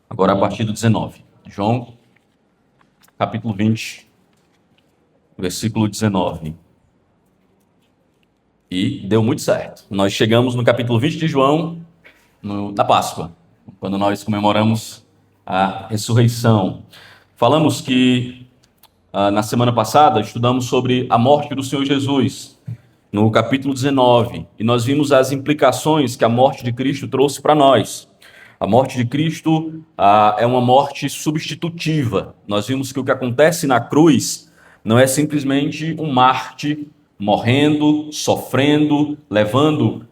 Agora a partir do 19. João, capítulo 20, versículo 19. E deu muito certo. Nós chegamos no capítulo 20 de João, na Páscoa, quando nós comemoramos a ressurreição. Falamos que na semana passada estudamos sobre a morte do Senhor Jesus, no capítulo 19, e nós vimos as implicações que a morte de Cristo trouxe para nós. A morte de Cristo é uma morte substitutiva. Nós vimos que o que acontece na cruz não é simplesmente um Marte morrendo, sofrendo, levando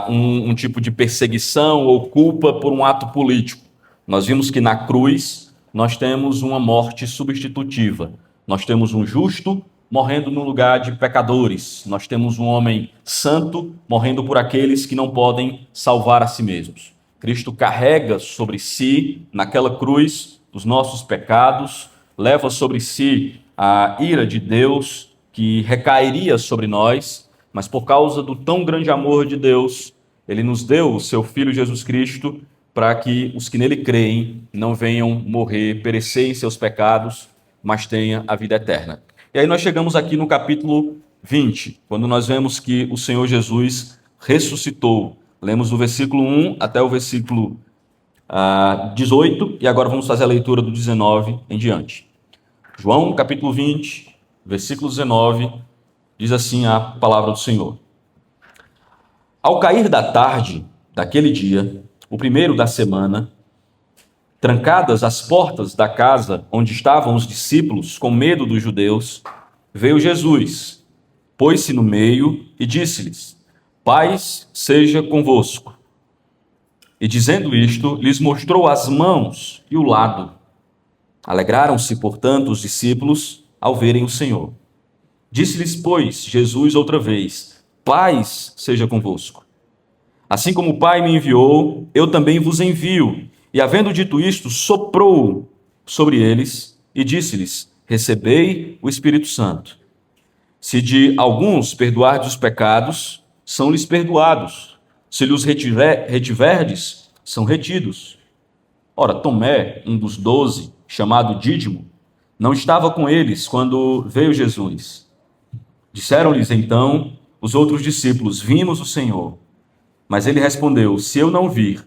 um tipo de perseguição ou culpa por um ato político. Nós vimos que na cruz nós temos uma morte substitutiva. Nós temos um justo morrendo no lugar de pecadores. Nós temos um homem santo morrendo por aqueles que não podem salvar a si mesmos. Cristo carrega sobre si, naquela cruz, os nossos pecados, leva sobre si a ira de Deus que recairia sobre nós, mas por causa do tão grande amor de Deus, ele nos deu o seu Filho Jesus Cristo para que os que nele creem não venham morrer, perecer em seus pecados, mas tenham a vida eterna. E aí nós chegamos aqui no capítulo 20, quando nós vemos que o Senhor Jesus ressuscitou. Lemos do versículo 1 até o versículo 18, e agora vamos fazer a leitura do 19 em diante. João, capítulo 20, versículo 19, diz assim a palavra do Senhor. Ao cair da tarde daquele dia, o primeiro da semana, trancadas as portas da casa onde estavam os discípulos, com medo dos judeus, veio Jesus, pôs-se no meio e disse-lhes: Paz seja convosco. E dizendo isto, lhes mostrou as mãos e o lado. Alegraram-se, portanto, os discípulos ao verem o Senhor. Disse-lhes, pois, Jesus outra vez: Paz seja convosco. Assim como o Pai me enviou, eu também vos envio. E havendo dito isto, soprou sobre eles e disse-lhes: Recebei o Espírito Santo. Se de alguns perdoardes os pecados, são-lhes perdoados. Se lhes retiverdes, são retidos. Ora, Tomé, um dos 12, chamado Dídimo, não estava com eles quando veio Jesus. Disseram-lhes então os outros discípulos: Vimos o Senhor. Mas ele respondeu: Se eu não vir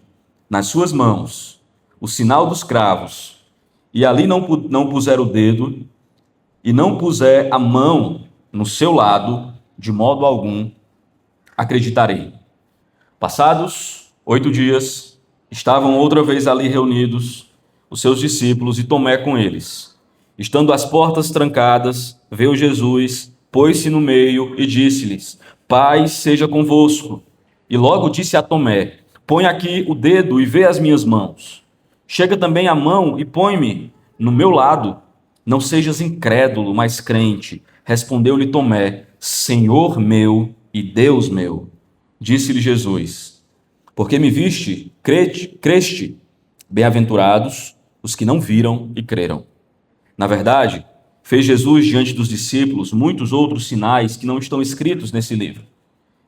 nas suas mãos o sinal dos cravos, e ali não puser o dedo, e não puser a mão no seu lado, de modo algum acreditarei. Passados 8 dias, estavam outra vez ali reunidos os seus discípulos e Tomé com eles. Estando as portas trancadas, veio Jesus, pôs-se no meio e disse-lhes: Paz seja convosco. E logo disse a Tomé: Põe aqui o dedo e vê as minhas mãos. Chega também a mão e põe-me no meu lado. Não sejas incrédulo, mas crente. Respondeu-lhe Tomé: Senhor meu e Deus meu. Disse-lhe Jesus: Porque me viste, creste? Bem-aventurados os que não viram e creram. Na verdade, fez Jesus diante dos discípulos muitos outros sinais que não estão escritos nesse livro.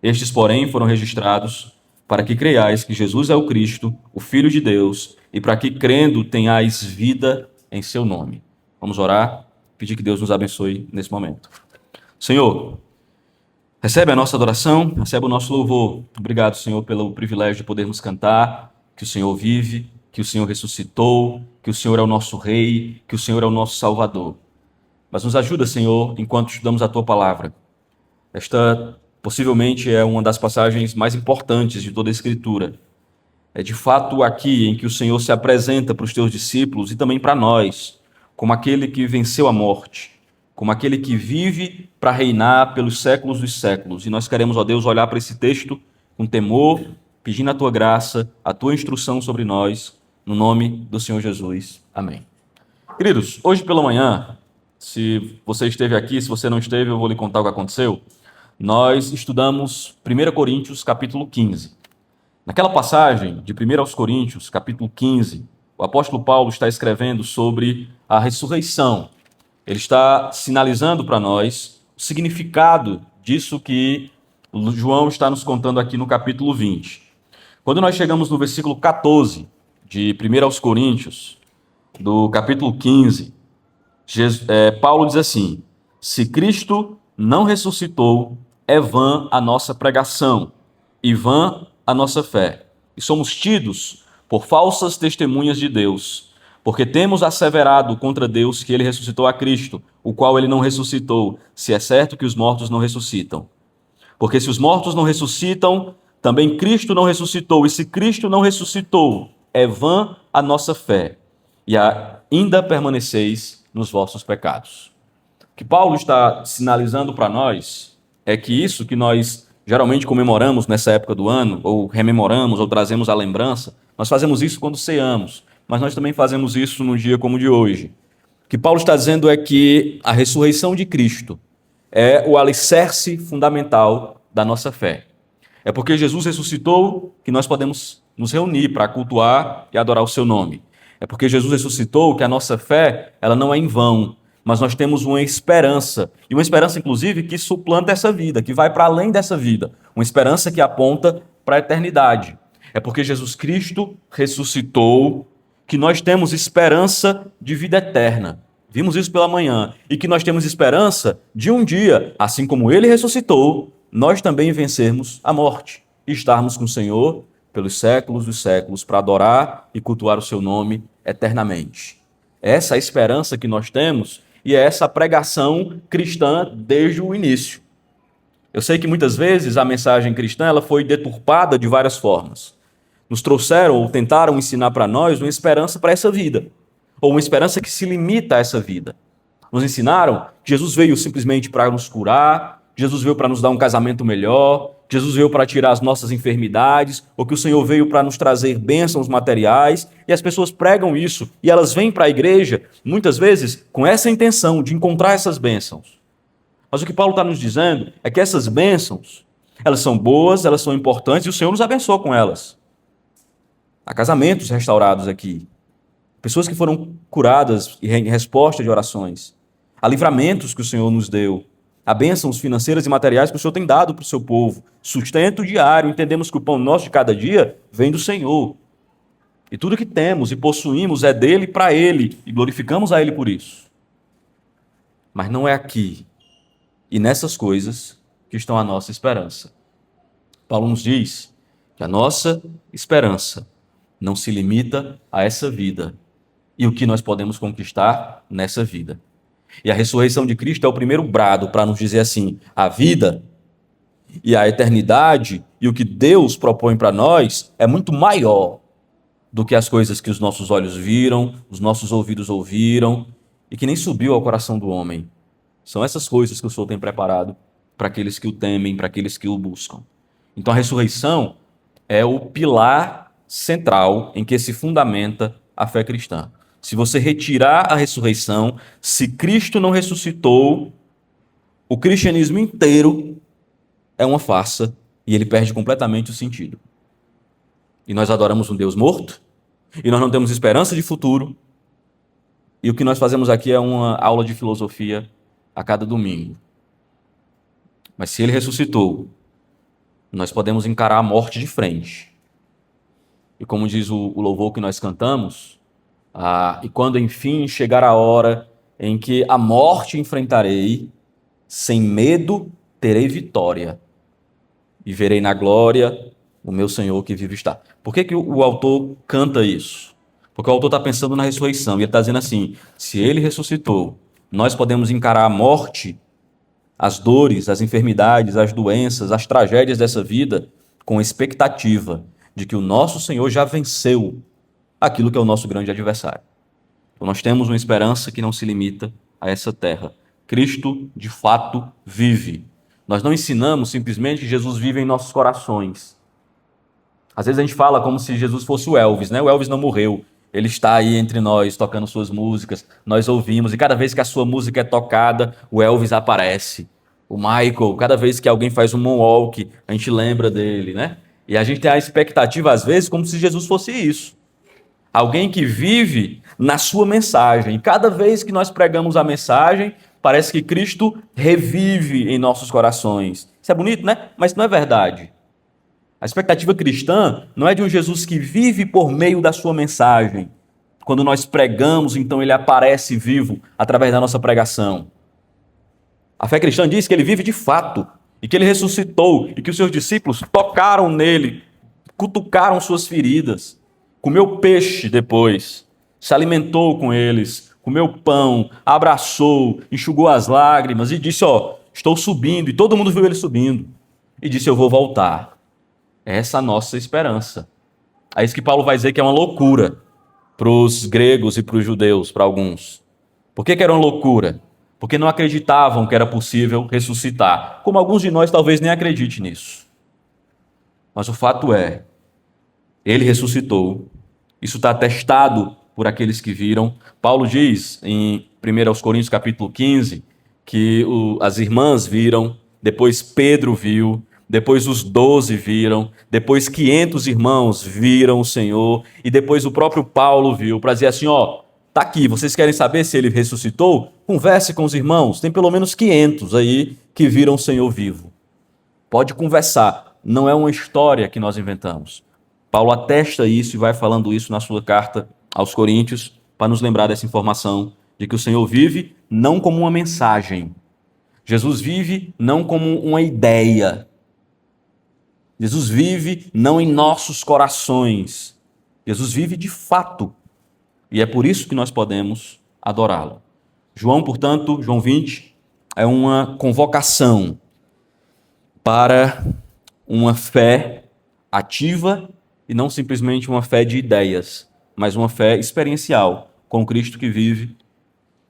Estes, porém, foram registrados para que creiais que Jesus é o Cristo, o Filho de Deus, e para que, crendo, tenhais vida em seu nome. Vamos orar, pedir que Deus nos abençoe nesse momento. Senhor, recebe a nossa adoração, recebe o nosso louvor. Obrigado, Senhor, pelo privilégio de podermos cantar que o Senhor vive, que o Senhor ressuscitou, que o Senhor é o nosso Rei, que o Senhor é o nosso Salvador. Mas nos ajuda, Senhor, enquanto estudamos a Tua Palavra. Esta possivelmente é uma das passagens mais importantes de toda a Escritura. É de fato aqui em que o Senhor se apresenta para os Teus discípulos e também para nós, como aquele que venceu a morte, como aquele que vive para reinar pelos séculos dos séculos. E nós queremos, ó Deus, olhar para esse texto com temor, pedindo a Tua graça, a Tua instrução sobre nós, no nome do Senhor Jesus. Amém. Queridos, hoje pela manhã, se você esteve aqui, se você não esteve, eu vou lhe contar o que aconteceu. Nós estudamos 1 Coríntios, capítulo 15. Naquela passagem de 1 aos Coríntios, capítulo 15, o apóstolo Paulo está escrevendo sobre a ressurreição. Ele está sinalizando para nós o significado disso que João está nos contando aqui no capítulo 20. Quando nós chegamos no versículo 14 de 1 aos Coríntios, do capítulo 15, Paulo diz assim: se Cristo não ressuscitou, é vã a nossa pregação e vã a nossa fé. E somos tidos por falsas testemunhas de Deus, porque temos asseverado contra Deus que ele ressuscitou a Cristo, o qual ele não ressuscitou, se é certo que os mortos não ressuscitam. Porque se os mortos não ressuscitam, também Cristo não ressuscitou. E se Cristo não ressuscitou, é vã a nossa fé, e ainda permaneceis nos vossos pecados. O que Paulo está sinalizando para nós é que isso que nós geralmente comemoramos nessa época do ano, ou rememoramos, ou trazemos à lembrança, nós fazemos isso quando ceamos, mas nós também fazemos isso num dia como o de hoje. O que Paulo está dizendo é que a ressurreição de Cristo é o alicerce fundamental da nossa fé. É porque Jesus ressuscitou que nós podemos nos reunir para cultuar e adorar o seu nome. É porque Jesus ressuscitou que a nossa fé ela não é em vão, mas nós temos uma esperança, e uma esperança, inclusive, que suplanta essa vida, que vai para além dessa vida, uma esperança que aponta para a eternidade. É porque Jesus Cristo ressuscitou que nós temos esperança de vida eterna. Vimos isso pela manhã. E que nós temos esperança de um dia, assim como ele ressuscitou, nós também vencermos a morte e estarmos com o Senhor pelos séculos dos séculos para adorar e cultuar o seu nome eternamente. Essa é a esperança que nós temos e é essa a pregação cristã desde o início. Eu sei que muitas vezes a mensagem cristã ela foi deturpada de várias formas. Nos trouxeram ou tentaram ensinar para nós uma esperança para essa vida, ou uma esperança que se limita a essa vida. Nos ensinaram que Jesus veio simplesmente para nos curar, Jesus veio para nos dar um casamento melhor, Jesus veio para tirar as nossas enfermidades, ou que o Senhor veio para nos trazer bênçãos materiais, e as pessoas pregam isso, e elas vêm para a igreja, muitas vezes, com essa intenção de encontrar essas bênçãos. Mas o que Paulo está nos dizendo é que essas bênçãos, elas são boas, elas são importantes, e o Senhor nos abençoa com elas. Há casamentos restaurados aqui, pessoas que foram curadas em resposta de orações, há livramentos que o Senhor nos deu, há bênçãos financeiras e materiais que o Senhor tem dado para o seu povo, sustento diário, entendemos que o pão nosso de cada dia vem do Senhor. E tudo que temos e possuímos é dele e para ele, e glorificamos a ele por isso. Mas não é aqui e nessas coisas que estão a nossa esperança. Paulo nos diz que a nossa esperança não se limita a essa vida e o que nós podemos conquistar nessa vida. E a ressurreição de Cristo é o primeiro brado para nos dizer assim, a vida e a eternidade e o que Deus propõe para nós é muito maior do que as coisas que os nossos olhos viram, os nossos ouvidos ouviram e que nem subiu ao coração do homem. São essas coisas que o Senhor tem preparado para aqueles que o temem, para aqueles que o buscam. Então a ressurreição é o pilar central em que se fundamenta a fé cristã. Se você retirar a ressurreição, se Cristo não ressuscitou, o cristianismo inteiro é uma farsa e ele perde completamente o sentido. E nós adoramos um Deus morto, e nós não temos esperança de futuro, e o que nós fazemos aqui é uma aula de filosofia a cada domingo. Mas se ele ressuscitou, nós podemos encarar a morte de frente. E como diz o louvor que nós cantamos, e quando enfim chegar a hora em que a morte enfrentarei, sem medo terei vitória, e verei na glória o meu Senhor que vive está. Por que o autor canta isso? Porque o autor está pensando na ressurreição, e ele está dizendo assim, se ele ressuscitou, nós podemos encarar a morte, as dores, as enfermidades, as doenças, as tragédias dessa vida, com expectativa de que o nosso Senhor já venceu aquilo que é o nosso grande adversário. Então nós temos uma esperança que não se limita a essa terra. Cristo, de fato, vive. Nós não ensinamos simplesmente que Jesus vive em nossos corações. Às vezes a gente fala como se Jesus fosse o Elvis, né? O Elvis não morreu. Ele está aí entre nós, tocando suas músicas, nós ouvimos, e cada vez que a sua música é tocada, o Elvis aparece. O Michael, cada vez que alguém faz um moonwalk, a gente lembra dele, né? E a gente tem a expectativa, às vezes, como se Jesus fosse isso. Alguém que vive na sua mensagem. E cada vez que nós pregamos a mensagem, parece que Cristo revive em nossos corações. Isso é bonito, né? Mas não é verdade. A expectativa cristã não é de um Jesus que vive por meio da sua mensagem. Quando nós pregamos, então ele aparece vivo através da nossa pregação. A fé cristã diz que ele vive de fato, e que ele ressuscitou, e que os seus discípulos tocaram nele, cutucaram suas feridas, comeu peixe depois, se alimentou com eles, comeu pão, abraçou, enxugou as lágrimas e disse, estou subindo, e todo mundo viu ele subindo, e disse, eu vou voltar. Essa é a nossa esperança. É isso que Paulo vai dizer que é uma loucura para os gregos e para os judeus, para alguns. Por que era uma loucura? Porque não acreditavam que era possível ressuscitar. Como alguns de nós talvez nem acreditem nisso. Mas o fato é, ele ressuscitou. Isso está atestado por aqueles que viram. Paulo diz em 1 Coríntios capítulo 15 que as irmãs viram, depois Pedro viu, depois os 12 viram, depois 500 irmãos viram o Senhor, e depois o próprio Paulo viu, para dizer assim, tá aqui, vocês querem saber se ele ressuscitou? Converse com os irmãos, tem pelo menos 500 aí que viram o Senhor vivo. Pode conversar, não é uma história que nós inventamos. Paulo atesta isso e vai falando isso na sua carta aos Coríntios, para nos lembrar dessa informação de que o Senhor vive não como uma mensagem. Jesus vive não como uma ideia. Jesus vive não em nossos corações. Jesus vive de fato. E é por isso que nós podemos adorá-lo. João, portanto, João 20, é uma convocação para uma fé ativa e não simplesmente uma fé de ideias, mas uma fé experiencial com Cristo que vive,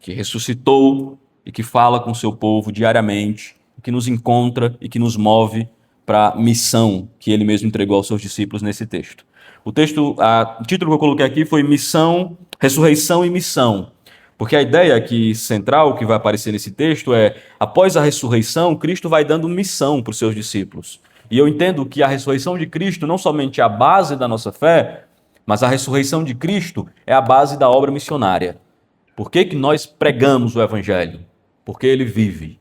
que ressuscitou e que fala com o seu povo diariamente, que nos encontra e que nos move para a missão que ele mesmo entregou aos seus discípulos nesse texto. O título que eu coloquei aqui foi Missão, Ressurreição e Missão, porque a ideia aqui central que vai aparecer nesse texto é, após a ressurreição, Cristo vai dando missão para os seus discípulos. E eu entendo que a ressurreição de Cristo não somente é a base da nossa fé, mas a ressurreição de Cristo é a base da obra missionária. Por que nós pregamos o Evangelho? Porque ele vive.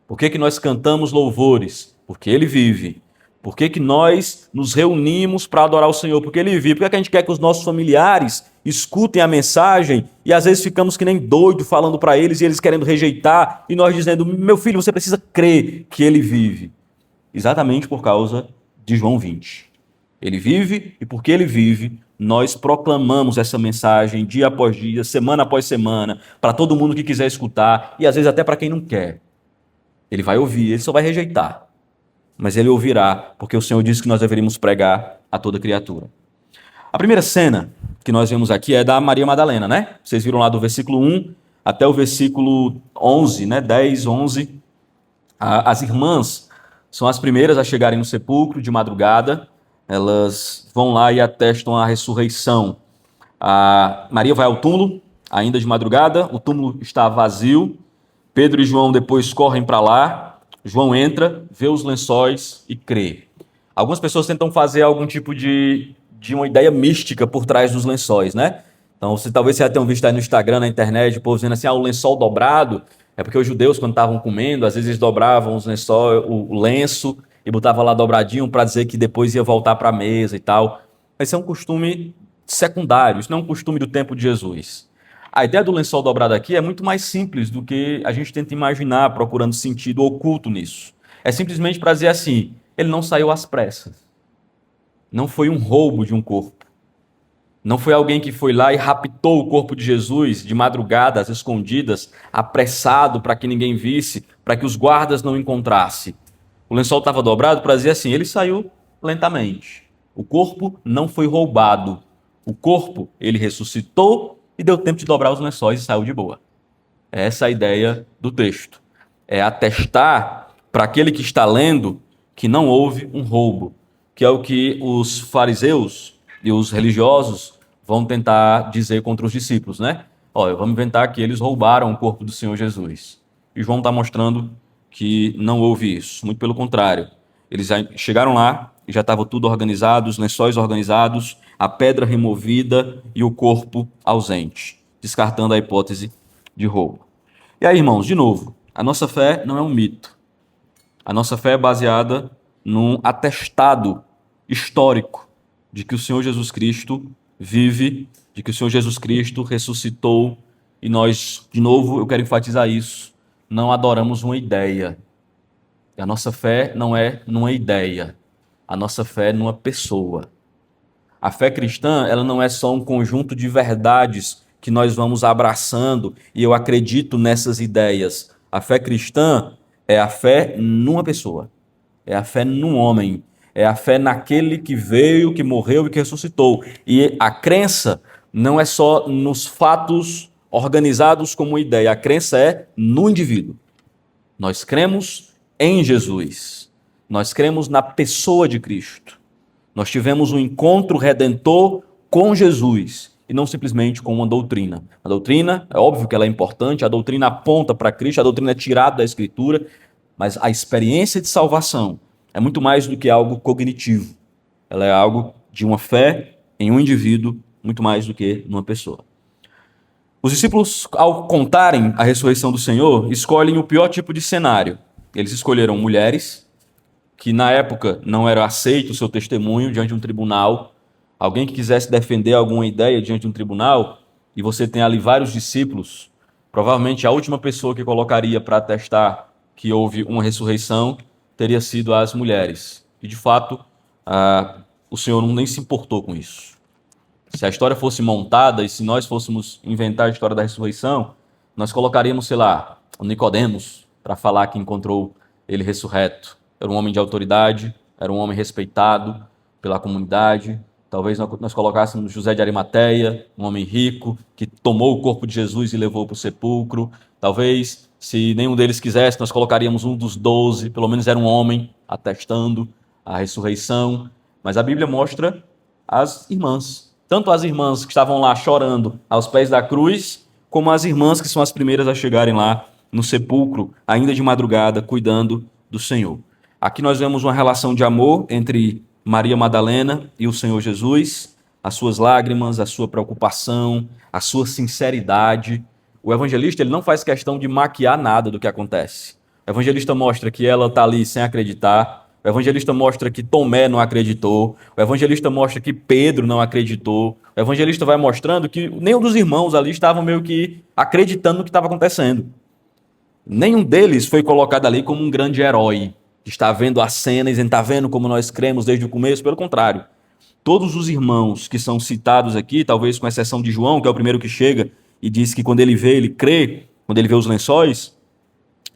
Por que nós cantamos louvores? Porque ele vive. Por que nós nos reunimos para adorar o Senhor? Porque ele vive. Por que a gente quer que os nossos familiares escutem a mensagem e às vezes ficamos que nem doido falando para eles e eles querendo rejeitar e nós dizendo, meu filho, você precisa crer que ele vive. Exatamente por causa de João 20. Ele vive e porque ele vive, nós proclamamos essa mensagem dia após dia, semana após semana, para todo mundo que quiser escutar e às vezes até para quem não quer. Ele vai ouvir, ele só vai rejeitar. Mas ele ouvirá, porque o Senhor disse que nós deveríamos pregar a toda criatura. A primeira cena que nós vemos aqui é da Maria Madalena, né? Vocês viram lá do versículo 1 até o versículo 11, né? 10, 11. As irmãs são as primeiras a chegarem no sepulcro de madrugada. Elas vão lá e atestam a ressurreição. A Maria vai ao túmulo, ainda de madrugada. O túmulo está vazio. Pedro e João depois correm para lá. João entra, vê os lençóis e crê. Algumas pessoas tentam fazer algum tipo de uma ideia mística por trás dos lençóis, né? Então, talvez você já tenha visto aí no Instagram, na internet, o povo dizendo assim, o lençol dobrado. É porque os judeus, quando estavam comendo, às vezes eles dobravam os lençóis, o lenço e botavam lá dobradinho para dizer que depois ia voltar para a mesa e tal. Mas isso é um costume secundário, isso não é um costume do tempo de Jesus. A ideia do lençol dobrado aqui é muito mais simples do que a gente tenta imaginar, procurando sentido oculto nisso. É simplesmente para dizer assim, ele não saiu às pressas. Não foi um roubo de um corpo. Não foi alguém que foi lá e raptou o corpo de Jesus de madrugada, às escondidas, apressado para que ninguém visse, para que os guardas não encontrassem. O lençol estava dobrado para dizer assim, ele saiu lentamente. O corpo não foi roubado. O corpo, ele ressuscitou e deu tempo de dobrar os lençóis e saiu de boa. Essa é a ideia do texto. É atestar para aquele que está lendo que não houve um roubo, que é o que os fariseus e os religiosos vão tentar dizer contra os discípulos, né? Olha, vamos inventar que eles roubaram o corpo do Senhor Jesus. E João está mostrando que não houve isso. Muito pelo contrário. Eles chegaram lá e já estava tudo organizado, os lençóis organizados, a pedra removida e o corpo ausente, descartando a hipótese de roubo. E aí, irmãos, de novo, a nossa fé não é um mito. A nossa fé é baseada num atestado histórico de que o Senhor Jesus Cristo vive, de que o Senhor Jesus Cristo ressuscitou, e nós, de novo, eu quero enfatizar isso, não adoramos uma ideia. E a nossa fé não é numa ideia, a nossa fé é numa pessoa. A fé cristã, ela não é só um conjunto de verdades que nós vamos abraçando e eu acredito nessas ideias. A fé cristã é a fé numa pessoa, é a fé num homem, é a fé naquele que veio, que morreu e que ressuscitou. E a crença não é só nos fatos organizados como ideia, a crença é no indivíduo. Nós cremos em Jesus, nós cremos na pessoa de Cristo. Nós tivemos um encontro redentor com Jesus e não simplesmente com uma doutrina. A doutrina, é óbvio que ela é importante, a doutrina aponta para Cristo, a doutrina é tirada da Escritura, mas a experiência de salvação é muito mais do que algo cognitivo. Ela é algo de uma fé em um indivíduo, muito mais do que numa pessoa. Os discípulos, ao contarem a ressurreição do Senhor, escolhem o pior tipo de cenário. Eles escolheram mulheres, que na época não era aceito o seu testemunho diante de um tribunal, alguém que quisesse defender alguma ideia diante de um tribunal, e você tem ali vários discípulos, provavelmente a última pessoa que colocaria para atestar que houve uma ressurreição teria sido as mulheres. E de fato, o Senhor nem se importou com isso. Se a história fosse montada e se nós fôssemos inventar a história da ressurreição, nós colocaríamos, sei lá, o Nicodemos para falar que encontrou ele ressurreto. Era um homem de autoridade, era um homem respeitado pela comunidade. Talvez nós colocássemos José de Arimateia, um homem rico, que tomou o corpo de Jesus e levou para o sepulcro. Talvez, se nenhum deles quisesse, nós colocaríamos um dos 12, pelo menos era um homem atestando a ressurreição. Mas a Bíblia mostra as irmãs. Tanto as irmãs que estavam lá chorando aos pés da cruz, como as irmãs que são as primeiras a chegarem lá no sepulcro, ainda de madrugada, cuidando do Senhor. Aqui nós vemos uma relação de amor entre Maria Madalena e o Senhor Jesus, as suas lágrimas, a sua preocupação, a sua sinceridade. O evangelista ele não faz questão de maquiar nada do que acontece. O evangelista mostra que ela está ali sem acreditar. O evangelista mostra que Tomé não acreditou. O evangelista mostra que Pedro não acreditou. O evangelista vai mostrando que nenhum dos irmãos ali estavam meio que acreditando no que estava acontecendo. Nenhum deles foi colocado ali como um grande herói, que está vendo a cena e está vendo como nós cremos desde o começo. Pelo contrário, todos os irmãos que são citados aqui, talvez com exceção de João, que é o primeiro que chega e diz que quando ele vê, ele crê, quando ele vê os lençóis,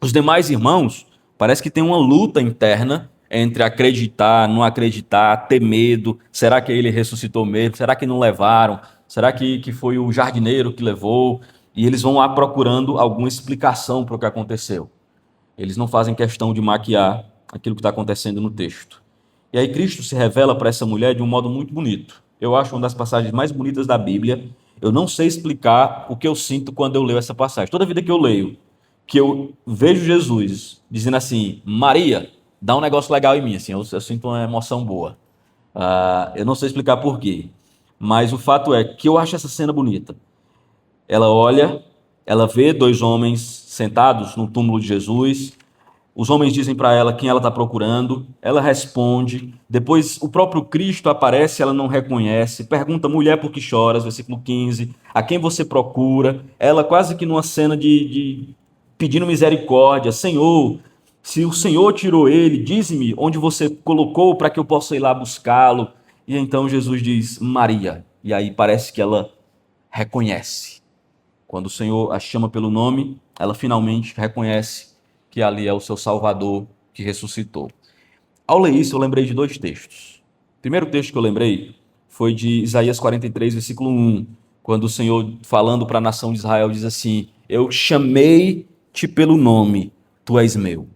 os demais irmãos, parece que tem uma luta interna entre acreditar, não acreditar, ter medo. Será que ele ressuscitou mesmo? Será que não levaram? Será que foi o jardineiro que levou? E eles vão lá procurando alguma explicação para o que aconteceu. Eles não fazem questão de maquiar aquilo que está acontecendo no texto. E aí Cristo se revela para essa mulher de um modo muito bonito. Eu acho uma das passagens mais bonitas da Bíblia. Eu não sei explicar o que eu sinto quando eu leio essa passagem. Toda vida que eu leio, que eu vejo Jesus dizendo assim, Maria, dá um negócio legal em mim, assim, eu sinto uma emoção boa. Eu não sei explicar por quê, mas o fato é que eu acho essa cena bonita. Ela olha, ela vê dois homens sentados no túmulo de Jesus. Os homens dizem para ela quem ela está procurando. Ela responde. Depois o próprio Cristo aparece, ela não reconhece. Pergunta, mulher, por que choras? Versículo 15. A quem você procura? Ela quase que numa cena de pedindo misericórdia. Senhor, se o Senhor tirou ele, dize-me onde você colocou para que eu possa ir lá buscá-lo. E então Jesus diz, Maria. E aí parece que ela reconhece. Quando o Senhor a chama pelo nome, ela finalmente reconhece que ali é o seu Salvador que ressuscitou. Ao ler isso, eu lembrei de dois textos. O primeiro texto que eu lembrei foi de Isaías 43, versículo 1, quando o Senhor, falando para a nação de Israel, diz assim, eu chamei-te pelo nome, tu és meu.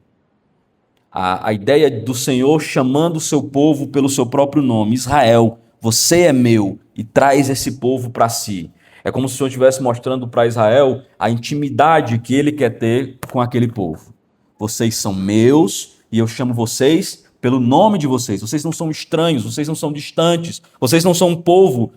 A ideia do Senhor chamando o seu povo pelo seu próprio nome, Israel, você é meu, e traz esse povo para si. É como se o Senhor estivesse mostrando para Israel a intimidade que ele quer ter com aquele povo. Vocês são meus e eu chamo vocês pelo nome de vocês. Vocês não são estranhos, vocês não são distantes, vocês não são um povo,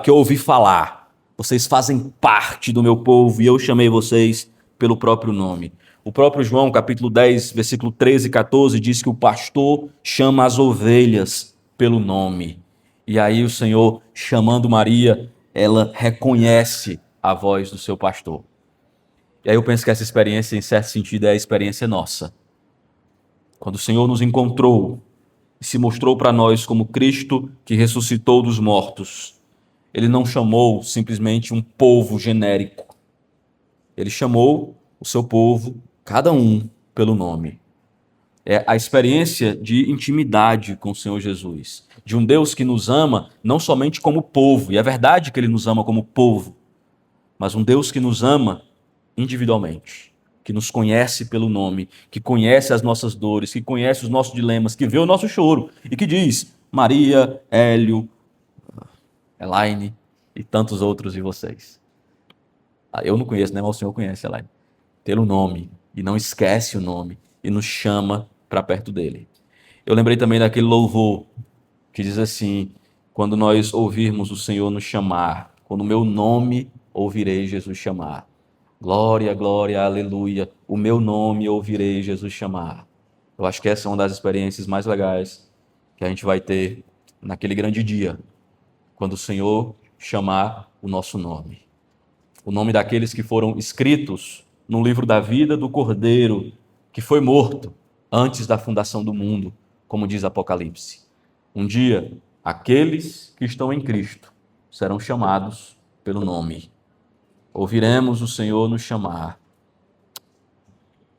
que eu ouvi falar. Vocês fazem parte do meu povo e eu chamei vocês pelo próprio nome. O próprio João, capítulo 10, versículo 13 e 14, diz que o pastor chama as ovelhas pelo nome. E aí o Senhor, chamando Maria, ela reconhece a voz do seu pastor. E aí eu penso que essa experiência, em certo sentido, é a experiência nossa. Quando o Senhor nos encontrou e se mostrou para nós como Cristo que ressuscitou dos mortos, Ele não chamou simplesmente um povo genérico. Ele chamou o seu povo, cada um, pelo nome. É a experiência de intimidade com o Senhor Jesus, de um Deus que nos ama não somente como povo, e é verdade que Ele nos ama como povo, mas um Deus que nos ama individualmente, que nos conhece pelo nome, que conhece as nossas dores, que conhece os nossos dilemas, que vê o nosso choro e que diz: Maria, Hélio, Elaine e tantos outros de vocês. Eu não conheço, né? Mas o Senhor conhece, Elaine. Pelo nome, e não esquece o nome, e nos chama para perto dele. Eu lembrei também daquele louvor que diz assim: quando nós ouvirmos o Senhor nos chamar, quando o meu nome ouvirei Jesus chamar. Glória, glória, aleluia, o meu nome ouvirei Jesus chamar. Eu acho que essa é uma das experiências mais legais que a gente vai ter naquele grande dia, quando o Senhor chamar o nosso nome. O nome daqueles que foram escritos no livro da vida do Cordeiro, que foi morto antes da fundação do mundo, como diz Apocalipse. Um dia, aqueles que estão em Cristo serão chamados pelo nome. Ouviremos o Senhor nos chamar.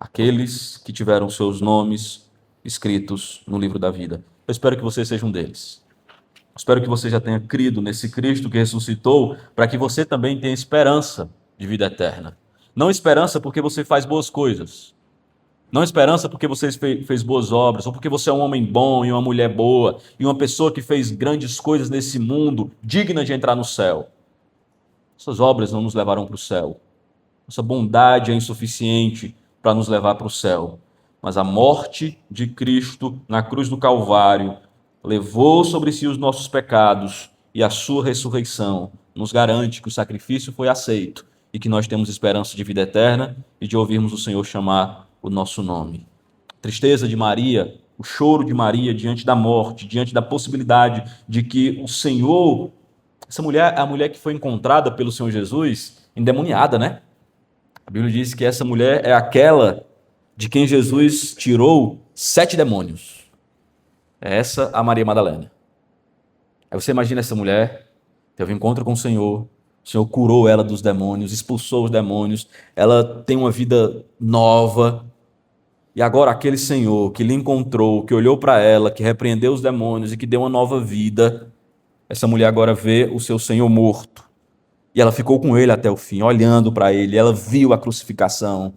Aqueles que tiveram seus nomes escritos no livro da vida. Eu espero que você seja um deles. Espero que você já tenha crido nesse Cristo que ressuscitou, para que você também tenha esperança de vida eterna. Não esperança porque você faz boas coisas. Não esperança porque você fez boas obras, ou porque você é um homem bom e uma mulher boa, e uma pessoa que fez grandes coisas nesse mundo, digna de entrar no céu. Essas obras não nos levarão para o céu. Nossa bondade é insuficiente para nos levar para o céu. Mas a morte de Cristo na cruz do Calvário levou sobre si os nossos pecados, e a sua ressurreição nos garante que o sacrifício foi aceito e que nós temos esperança de vida eterna e de ouvirmos o Senhor chamar o nosso nome. A tristeza de Maria, o choro de Maria diante da morte, diante da possibilidade de que o Senhor, essa mulher, a mulher que foi encontrada pelo Senhor Jesus, endemoniada, né? A Bíblia diz que essa mulher é aquela de quem Jesus tirou 7 demônios. É essa a Maria Madalena. Aí você imagina essa mulher, teve um encontro com o Senhor curou ela dos demônios, expulsou os demônios, ela tem uma vida nova, e agora aquele Senhor que lhe encontrou, que olhou para ela, que repreendeu os demônios e que deu uma nova vida, essa mulher agora vê o seu Senhor morto, e ela ficou com ele até o fim, olhando para ele, ela viu a crucificação,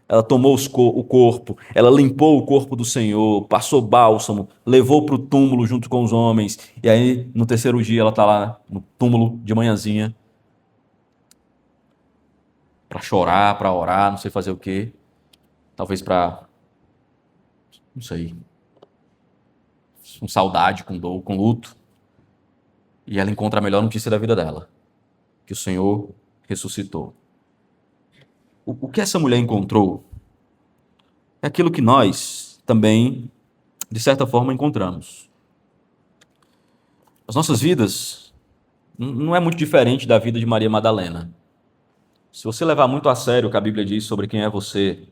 ela tomou o corpo, ela limpou o corpo do Senhor, passou bálsamo, levou para o túmulo junto com os homens. E aí, no terceiro dia, ela está lá no túmulo de manhãzinha para chorar, para orar, não sei fazer o quê. Talvez para, não sei, com saudade, com dor, com luto. E ela encontra a melhor notícia da vida dela, que o Senhor ressuscitou. O que essa mulher encontrou é aquilo que nós também, de certa forma, encontramos. As nossas vidas não é muito diferente da vida de Maria Madalena. Se você levar muito a sério o que a Bíblia diz sobre quem é você,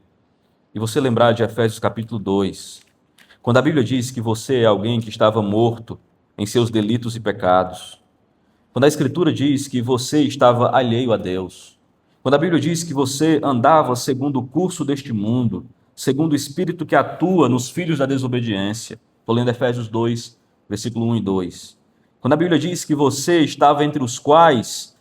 e você lembrar de Efésios capítulo 2, quando a Bíblia diz que você é alguém que estava morto em seus delitos e pecados, quando a Escritura diz que você estava alheio a Deus, quando a Bíblia diz que você andava segundo o curso deste mundo, segundo o Espírito que atua nos filhos da desobediência, estou lendo Efésios 2, versículo 1 e 2, quando a Bíblia diz que você estava entre os quais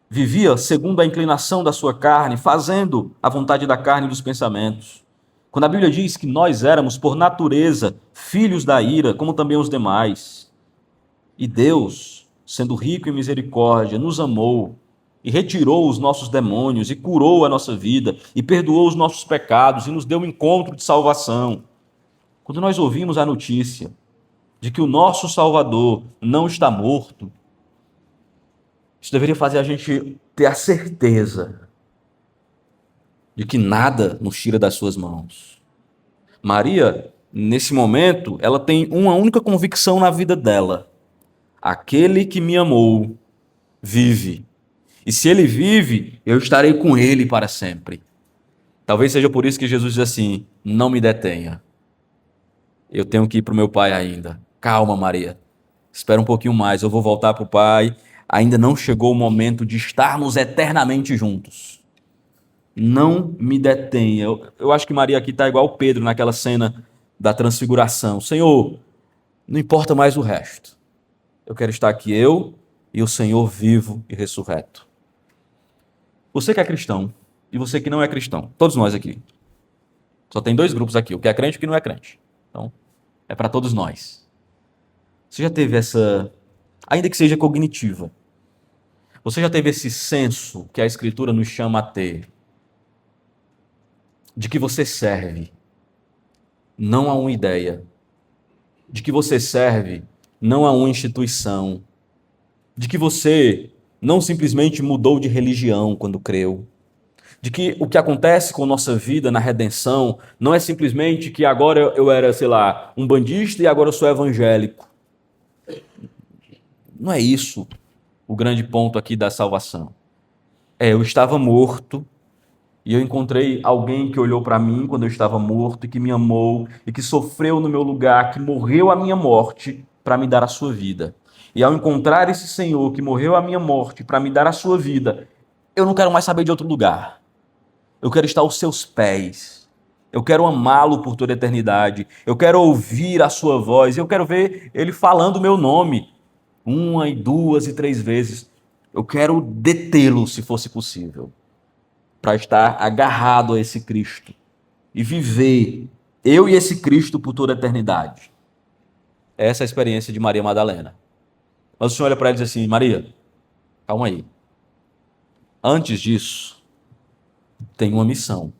vivia segundo a inclinação da sua carne, fazendo a vontade da carne e dos pensamentos, quando a Bíblia diz que nós éramos, por natureza, filhos da ira, como também os demais, e Deus, sendo rico em misericórdia, nos amou e retirou os nossos demônios e curou a nossa vida e perdoou os nossos pecados e nos deu um encontro de salvação. Quando nós ouvimos a notícia de que o nosso Salvador não está morto, isso deveria fazer a gente ter a certeza de que nada nos tira das suas mãos. Maria, nesse momento, ela tem uma única convicção na vida dela: aquele que me amou vive. E se ele vive, eu estarei com ele para sempre. Talvez seja por isso que Jesus diz assim: não me detenha. Eu tenho que ir para o meu pai ainda. Calma, Maria. Espera um pouquinho mais, eu vou voltar para o pai. Ainda não chegou o momento de estarmos eternamente juntos. Não me detenha. Eu acho que Maria aqui está igual Pedro naquela cena da transfiguração. Senhor, não importa mais o resto. Eu quero estar aqui, eu e o Senhor vivo e ressurreto. Você que é cristão e você que não é cristão, todos nós aqui. Só tem dois grupos aqui, o que é crente e o que não é crente. Então, é para todos nós. Você já teve essa, ainda que seja cognitiva, você já teve esse senso que a Escritura nos chama a ter, de que você serve, não a uma ideia, de que você serve, não a uma instituição, de que você não simplesmente mudou de religião quando creu, de que o que acontece com nossa vida na redenção não é simplesmente que agora eu era, sei lá, um bandista e agora eu sou evangélico. Não é isso o grande ponto aqui da salvação. Eu estava morto e eu encontrei alguém que olhou para mim quando eu estava morto e que me amou e que sofreu no meu lugar, que morreu a minha morte para me dar a sua vida. E ao encontrar esse Senhor que morreu a minha morte para me dar a sua vida, eu não quero mais saber de outro lugar. Eu quero estar aos seus pés. Eu quero amá-lo por toda a eternidade. Eu quero ouvir a sua voz. Eu quero ver ele falando o meu nome uma e duas e três vezes. Eu quero detê-lo, se fosse possível, para estar agarrado a esse Cristo e viver eu e esse Cristo por toda a eternidade. Essa é a experiência de Maria Madalena. Mas o Senhor olha para ela e diz assim: Maria, calma aí. Antes disso, tem uma missão.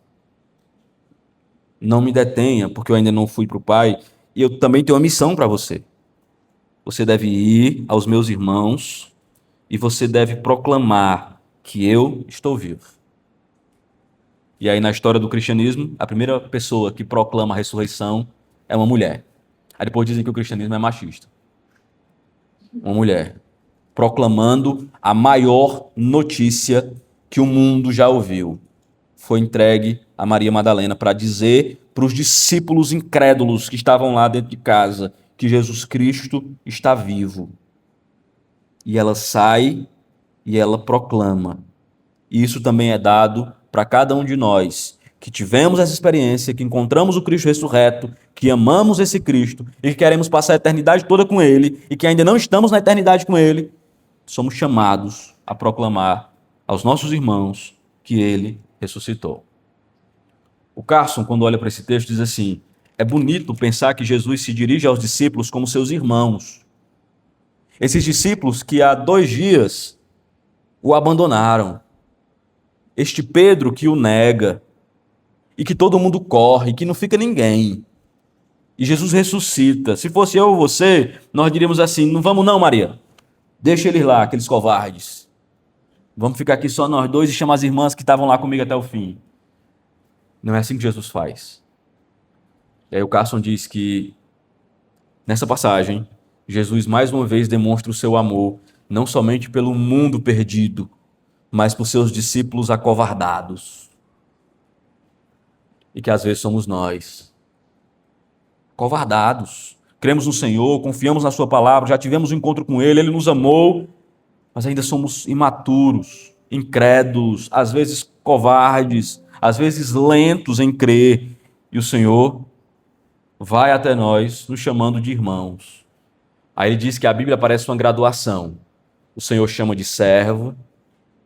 Não me detenha, porque eu ainda não fui para o Pai, e eu também tenho uma missão para você. Você deve ir aos meus irmãos e você deve proclamar que eu estou vivo. E aí, na história do cristianismo, a primeira pessoa que proclama a ressurreição é uma mulher. Aí depois dizem que o cristianismo é machista. Uma mulher proclamando a maior notícia que o mundo já ouviu. Foi entregue a Maria Madalena para dizer para os discípulos incrédulos que estavam lá dentro de casa que Jesus Cristo está vivo. E ela sai e ela proclama. E isso também é dado para cada um de nós que tivemos essa experiência, que encontramos o Cristo ressurreto, que amamos esse Cristo e que queremos passar a eternidade toda com Ele e que ainda não estamos na eternidade com Ele. Somos chamados a proclamar aos nossos irmãos que Ele ressuscitou. O Carson, quando olha para esse texto, diz assim: é bonito pensar que Jesus se dirige aos discípulos como seus irmãos. Esses discípulos que há 2 dias o abandonaram. Este Pedro que o nega e que todo mundo corre, que não fica ninguém. E Jesus ressuscita. Se fosse eu ou você, nós diríamos assim: não vamos não, Maria. Deixa eles lá, aqueles covardes. Vamos ficar aqui só nós dois e chamar as irmãs que estavam lá comigo até o fim. Não é assim que Jesus faz. E aí o Carson diz que, nessa passagem, Jesus mais uma vez demonstra o seu amor, não somente pelo mundo perdido, mas por seus discípulos acovardados. E que às vezes somos nós. Covardados. Cremos no Senhor, confiamos na sua palavra, já tivemos um encontro com Ele, Ele nos amou, mas ainda somos imaturos, incrédulos, às vezes covardes, às vezes lentos em crer. E o Senhor vai até nós, nos chamando de irmãos. Aí ele diz que a Bíblia parece uma graduação. O Senhor chama de servo,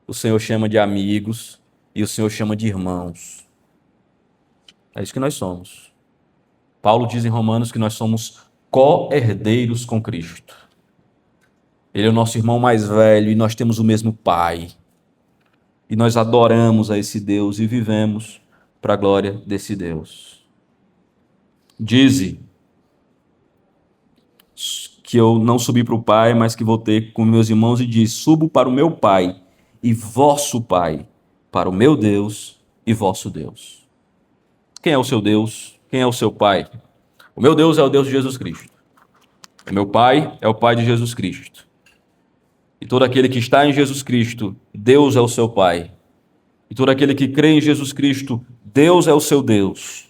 o Senhor chama de amigos e o Senhor chama de irmãos. É isso que nós somos. Paulo diz em Romanos que nós somos co-herdeiros com Cristo. Ele é o nosso irmão mais velho e nós temos o mesmo Pai. E nós adoramos a esse Deus e vivemos para a glória desse Deus. Dize que eu não subi para o Pai, mas que voltei com meus irmãos e diz: subo para o meu Pai e vosso Pai, para o meu Deus e vosso Deus. Quem é o seu Deus? Quem é o seu Pai? O meu Deus é o Deus de Jesus Cristo. O meu Pai é o Pai de Jesus Cristo. E todo aquele que está em Jesus Cristo, Deus é o seu Pai. E todo aquele que crê em Jesus Cristo, Deus é o seu Deus.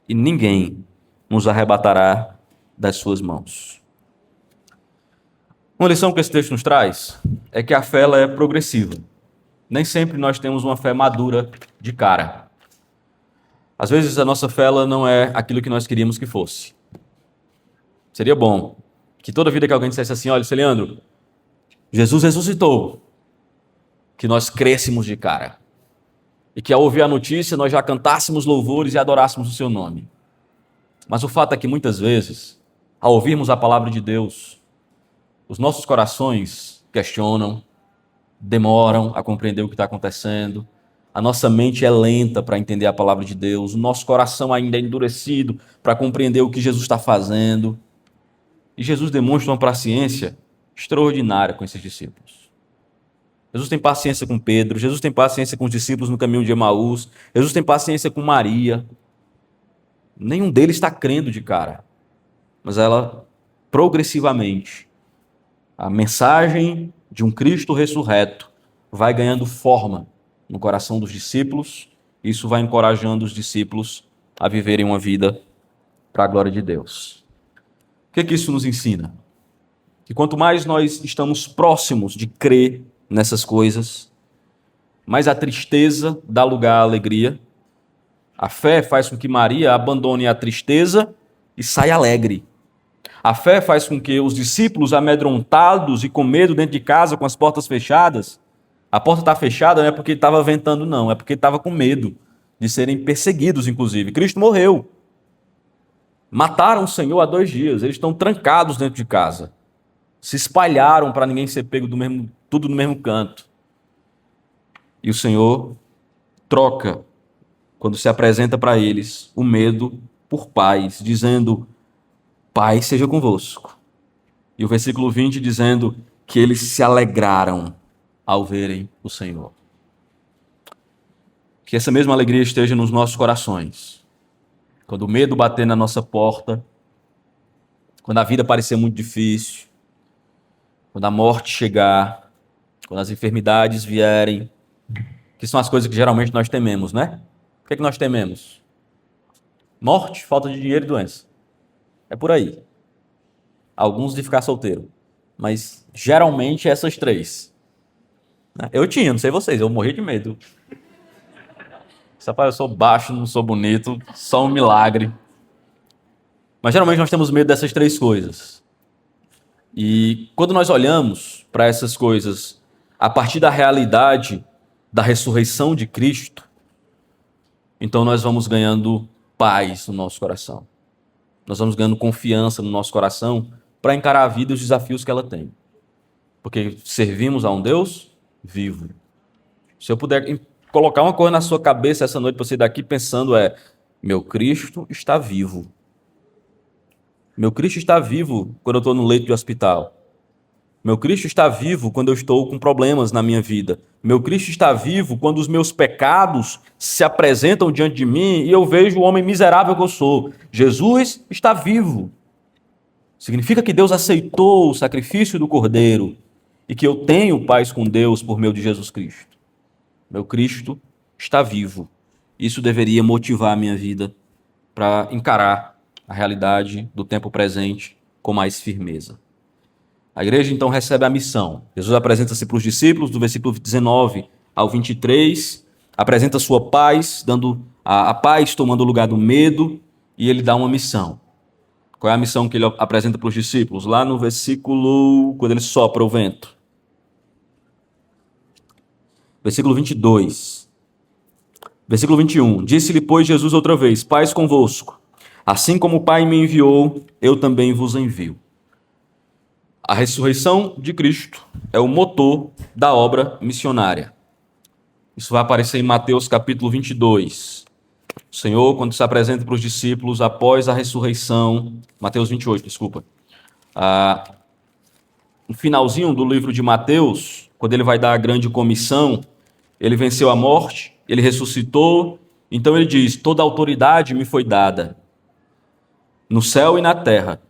E ninguém nos arrebatará das suas mãos. Uma lição que esse texto nos traz é que a fé ela é progressiva. Nem sempre nós temos uma fé madura de cara. Às vezes a nossa fé ela não é aquilo que nós queríamos que fosse. Seria bom que toda vida que alguém dissesse assim, olha, Leandro, Jesus ressuscitou, que nós crescêssemos de cara. E que ao ouvir a notícia nós já cantássemos louvores e adorássemos o seu nome. Mas o fato é que muitas vezes, ao ouvirmos a palavra de Deus, os nossos corações questionam, demoram a compreender o que está acontecendo, a nossa mente é lenta para entender a palavra de Deus, o nosso coração ainda é endurecido para compreender o que Jesus está fazendo. E Jesus demonstra uma paciência extraordinária com esses discípulos. Jesus tem paciência com Pedro, Jesus tem paciência com os discípulos no caminho de Emaús, Jesus tem paciência com Maria. Nenhum deles está crendo de cara, mas ela, progressivamente, a mensagem de um Cristo ressurreto vai ganhando forma no coração dos discípulos, e isso vai encorajando os discípulos a viverem uma vida para a glória de Deus. O que isso nos ensina? Que quanto mais nós estamos próximos de crer nessas coisas, mais a tristeza dá lugar à alegria. A fé faz com que Maria abandone a tristeza e saia alegre. A fé faz com que os discípulos amedrontados e com medo dentro de casa, com as portas fechadas, a porta está fechada não é porque estava ventando, não, é porque estava com medo de serem perseguidos, inclusive. Cristo morreu. Mataram o Senhor há 2 dias, eles estão trancados dentro de casa. Se espalharam para ninguém ser pego tudo no mesmo canto. E o Senhor troca, quando se apresenta para eles, o medo por paz, dizendo, paz seja convosco. E o versículo 20 dizendo que eles se alegraram ao verem o Senhor. Que essa mesma alegria esteja nos nossos corações. Quando o medo bater na nossa porta, quando a vida parecer muito difícil, quando a morte chegar, quando as enfermidades vierem, que são as coisas que geralmente nós tememos, né? O que é que nós tememos? Morte, falta de dinheiro e doença. É por aí. Alguns de ficar solteiro. Mas geralmente essas 3. Eu tinha, não sei vocês, eu morri de medo. Rapaz, eu sou baixo, não sou bonito, só um milagre. Mas geralmente nós temos medo dessas 3 coisas. E quando nós olhamos para essas coisas a partir da realidade da ressurreição de Cristo, então nós vamos ganhando paz no nosso coração. Nós vamos ganhando confiança no nosso coração para encarar a vida e os desafios que ela tem. Porque servimos a um Deus vivo. Se eu puder colocar uma coisa na sua cabeça essa noite para você ir daqui pensando meu Cristo está vivo. Meu Cristo está vivo quando eu estou no leito de hospital. Meu Cristo está vivo quando eu estou com problemas na minha vida. Meu Cristo está vivo quando os meus pecados se apresentam diante de mim e eu vejo o homem miserável que eu sou. Jesus está vivo. Significa que Deus aceitou o sacrifício do Cordeiro e que eu tenho paz com Deus por meio de Jesus Cristo. Meu Cristo está vivo. Isso deveria motivar a minha vida para encarar a realidade do tempo presente com mais firmeza. A igreja então recebe a missão. Jesus apresenta-se para os discípulos, do versículo 19 ao 23, apresenta sua paz, dando a paz tomando o lugar do medo, e ele dá uma missão. Qual é a missão que ele apresenta para os discípulos? Lá no versículo, quando ele sopra o vento. Versículo 22. Versículo 21. Disse-lhe, pois, Jesus outra vez, paz convosco. Assim como o Pai me enviou, eu também vos envio. A ressurreição de Cristo é o motor da obra missionária. Isso vai aparecer em Mateus capítulo 22. O Senhor, quando se apresenta para os discípulos após a ressurreição, Mateus 28, desculpa. No finalzinho do livro de Mateus, quando ele vai dar a grande comissão, ele venceu a morte, ele ressuscitou. Então ele diz: toda autoridade me foi dada, no céu e na terra.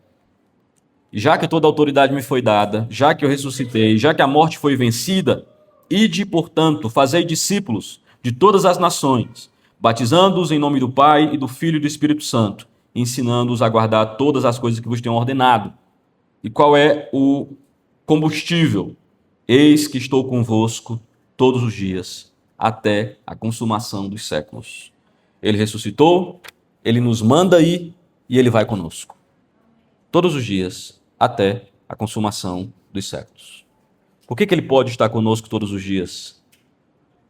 E já que toda autoridade me foi dada, já que eu ressuscitei, já que a morte foi vencida, ide, portanto, fazei discípulos de todas as nações, batizando-os em nome do Pai e do Filho e do Espírito Santo, ensinando-os a guardar todas as coisas que vos tenho ordenado. E qual é o combustível? Eis que estou convosco todos os dias, até a consumação dos séculos. Ele ressuscitou, ele nos manda ir e ele vai conosco. Todos os dias, até a consumação dos séculos. Por que ele pode estar conosco todos os dias?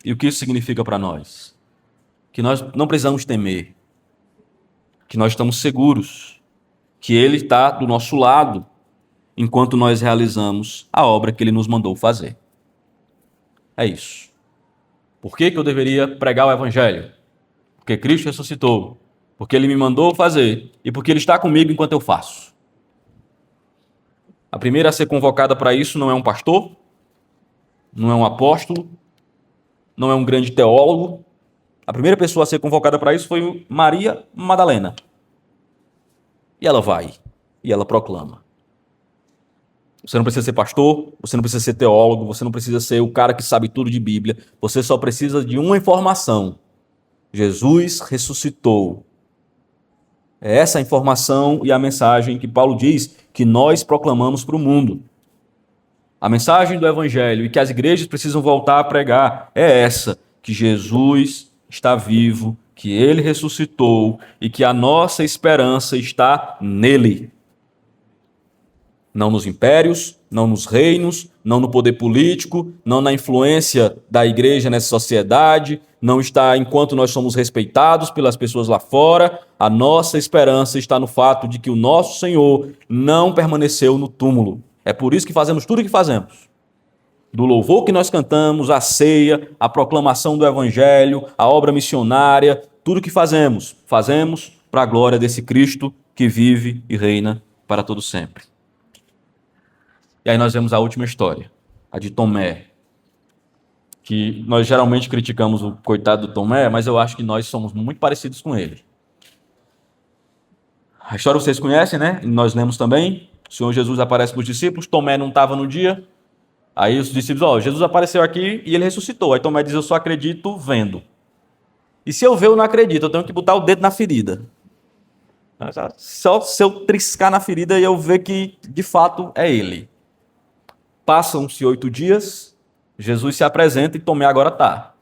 E o que isso significa para nós? Que nós não precisamos temer, que nós estamos seguros, que ele está do nosso lado, enquanto nós realizamos a obra que ele nos mandou fazer. É isso. Por que eu deveria pregar o Evangelho? Porque Cristo ressuscitou, porque ele me mandou fazer e porque ele está comigo enquanto eu faço. A primeira a ser convocada para isso não é um pastor, não é um apóstolo, não é um grande teólogo. A primeira pessoa a ser convocada para isso foi Maria Madalena. E ela vai, e ela proclama. Você não precisa ser pastor, você não precisa ser teólogo, você não precisa ser o cara que sabe tudo de Bíblia, você só precisa de uma informação: Jesus ressuscitou. É essa a informação e a mensagem que Paulo diz que nós proclamamos para o mundo. A mensagem do Evangelho e que as igrejas precisam voltar a pregar é essa: que Jesus está vivo, que ele ressuscitou e que a nossa esperança está nele. Não nos impérios, não nos reinos, não no poder político, não na influência da igreja nessa sociedade, não está enquanto nós somos respeitados pelas pessoas lá fora. A nossa esperança está no fato de que o nosso Senhor não permaneceu no túmulo. É por isso que fazemos tudo o que fazemos. Do louvor que nós cantamos, a ceia, a proclamação do Evangelho, a obra missionária, tudo o que fazemos para a glória desse Cristo que vive e reina para todo sempre. E aí nós vemos a última história, a de Tomé, que nós geralmente criticamos o coitado do Tomé, mas eu acho que nós somos muito parecidos com ele. A história vocês conhecem, né? Nós lemos também. O Senhor Jesus aparece para os discípulos, Tomé não estava no dia. Aí os discípulos, Jesus apareceu aqui e ele ressuscitou. Aí Tomé diz: eu só acredito vendo. E se eu ver, eu não acredito, eu tenho que botar o dedo na ferida. Só se eu triscar na ferida e eu ver que de fato é ele. Passam-se 8 dias, Jesus se apresenta e Tomé agora está.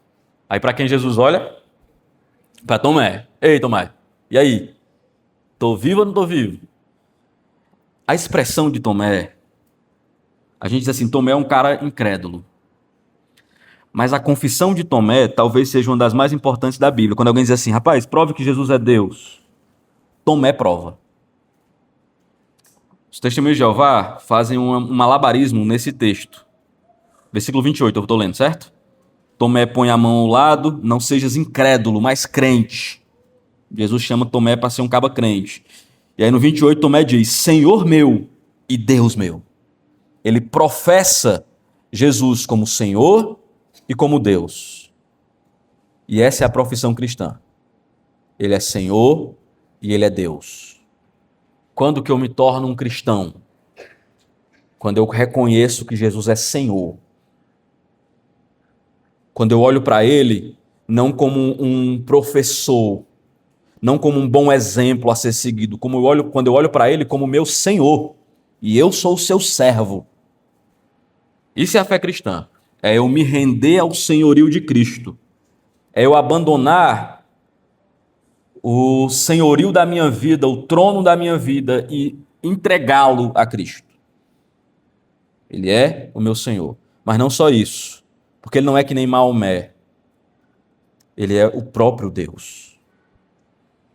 Aí para quem Jesus olha? Para Tomé. Ei, Tomé, e aí? Estou vivo ou não estou vivo? A expressão de Tomé, a gente diz assim: Tomé é um cara incrédulo. Mas a confissão de Tomé talvez seja uma das mais importantes da Bíblia. Quando alguém diz assim: rapaz, prove que Jesus é Deus. Tomé prova. Os testemunhos de Jeová fazem um malabarismo nesse texto. Versículo 28, eu estou lendo, certo? Tomé põe a mão ao lado, não sejas incrédulo, mas crente. Jesus chama Tomé para ser um caba crente. E aí no 28 Tomé diz: Senhor meu e Deus meu. Ele professa Jesus como Senhor e como Deus. E essa é a profissão cristã. Ele é Senhor e ele é Deus. Quando que eu me torno um cristão? Quando eu reconheço que Jesus é Senhor. Quando eu olho para ele não como um professor, não como um bom exemplo a ser seguido, quando eu olho para ele como meu Senhor, e eu sou o seu servo. Isso é a fé cristã. É eu me render ao senhorio de Cristo. É eu abandonar o senhorio da minha vida, o trono da minha vida e entregá-lo a Cristo. Ele é o meu Senhor. Mas não só isso, porque ele não é que nem Maomé. Ele é o próprio Deus.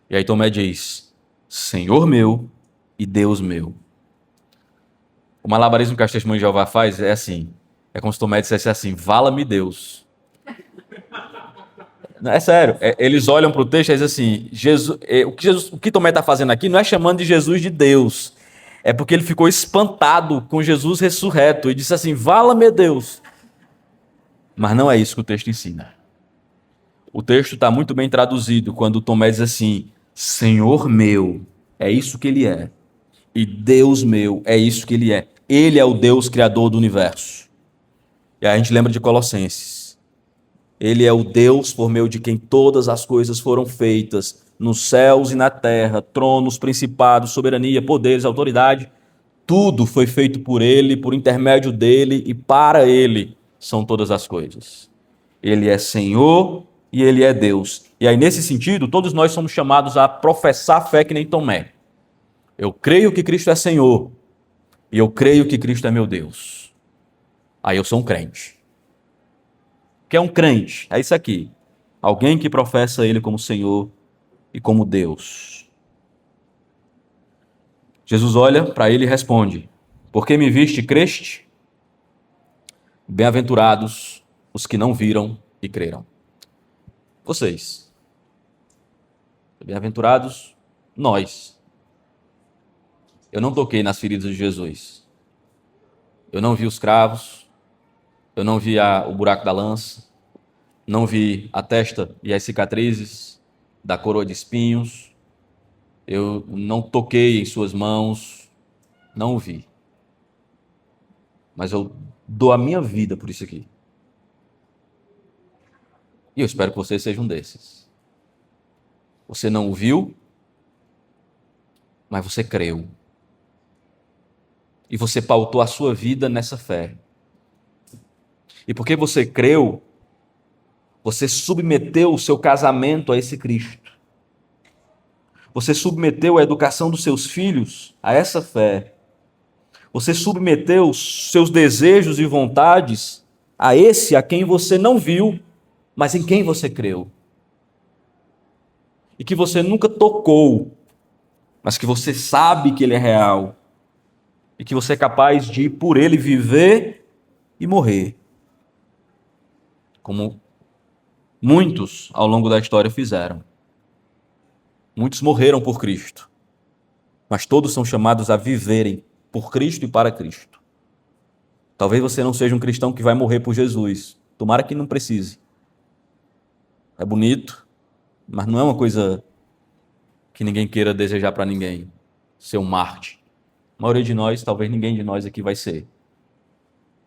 E aí Tomé diz: Senhor meu e Deus meu. O malabarismo que a Testemunha de Jeová faz é assim. É como se Tomé dissesse assim: vala-me Deus. É sério, eles olham para o texto e dizem assim: o que Tomé está fazendo aqui não é chamando de Jesus de Deus, é porque ele ficou espantado com Jesus ressurreto e disse assim: vala-me Deus. Mas não é isso que o texto ensina. O texto está muito bem traduzido quando Tomé diz assim: Senhor meu, é isso que ele é. E Deus meu, é isso que ele é. Ele é o Deus criador do universo. E aí a gente lembra de Colossenses. Ele é o Deus por meio de quem todas as coisas foram feitas, nos céus e na terra, tronos, principados, soberania, poderes, autoridade. Tudo foi feito por ele, por intermédio dele e para ele são todas as coisas. Ele é Senhor e ele é Deus. E aí, nesse sentido, todos nós somos chamados a professar fé que nem Tomé. Eu creio que Cristo é Senhor e eu creio que Cristo é meu Deus. Aí eu sou um crente. O que é um crente? É isso aqui. Alguém que professa ele como Senhor e como Deus. Jesus olha para ele e responde: Porque me viste e creste? Bem-aventurados os que não viram e creram. Vocês. Bem-aventurados nós. Eu não toquei nas feridas de Jesus. Eu não vi os cravos. Eu não vi o buraco da lança. Não vi a testa e as cicatrizes da coroa de espinhos. Eu não toquei em suas mãos. Não o vi. Mas eu dou a minha vida por isso aqui. E eu espero que você seja um desses. Você não o viu, mas você creu. E você pautou a sua vida nessa fé. E porque você creu, você submeteu o seu casamento a esse Cristo. Você submeteu a educação dos seus filhos a essa fé. Você submeteu os seus desejos e vontades a esse a quem você não viu, mas em quem você creu. E que você nunca tocou, mas que você sabe que ele é real. E que você é capaz de, por ele, viver e morrer. Como muitos ao longo da história fizeram. Muitos morreram por Cristo, mas todos são chamados a viverem por Cristo e para Cristo. Talvez você não seja um cristão que vai morrer por Jesus. Tomara que não precise. É bonito, mas não é uma coisa que ninguém queira desejar para ninguém. Ser um mártir. A maioria de nós, talvez ninguém de nós aqui vai ser.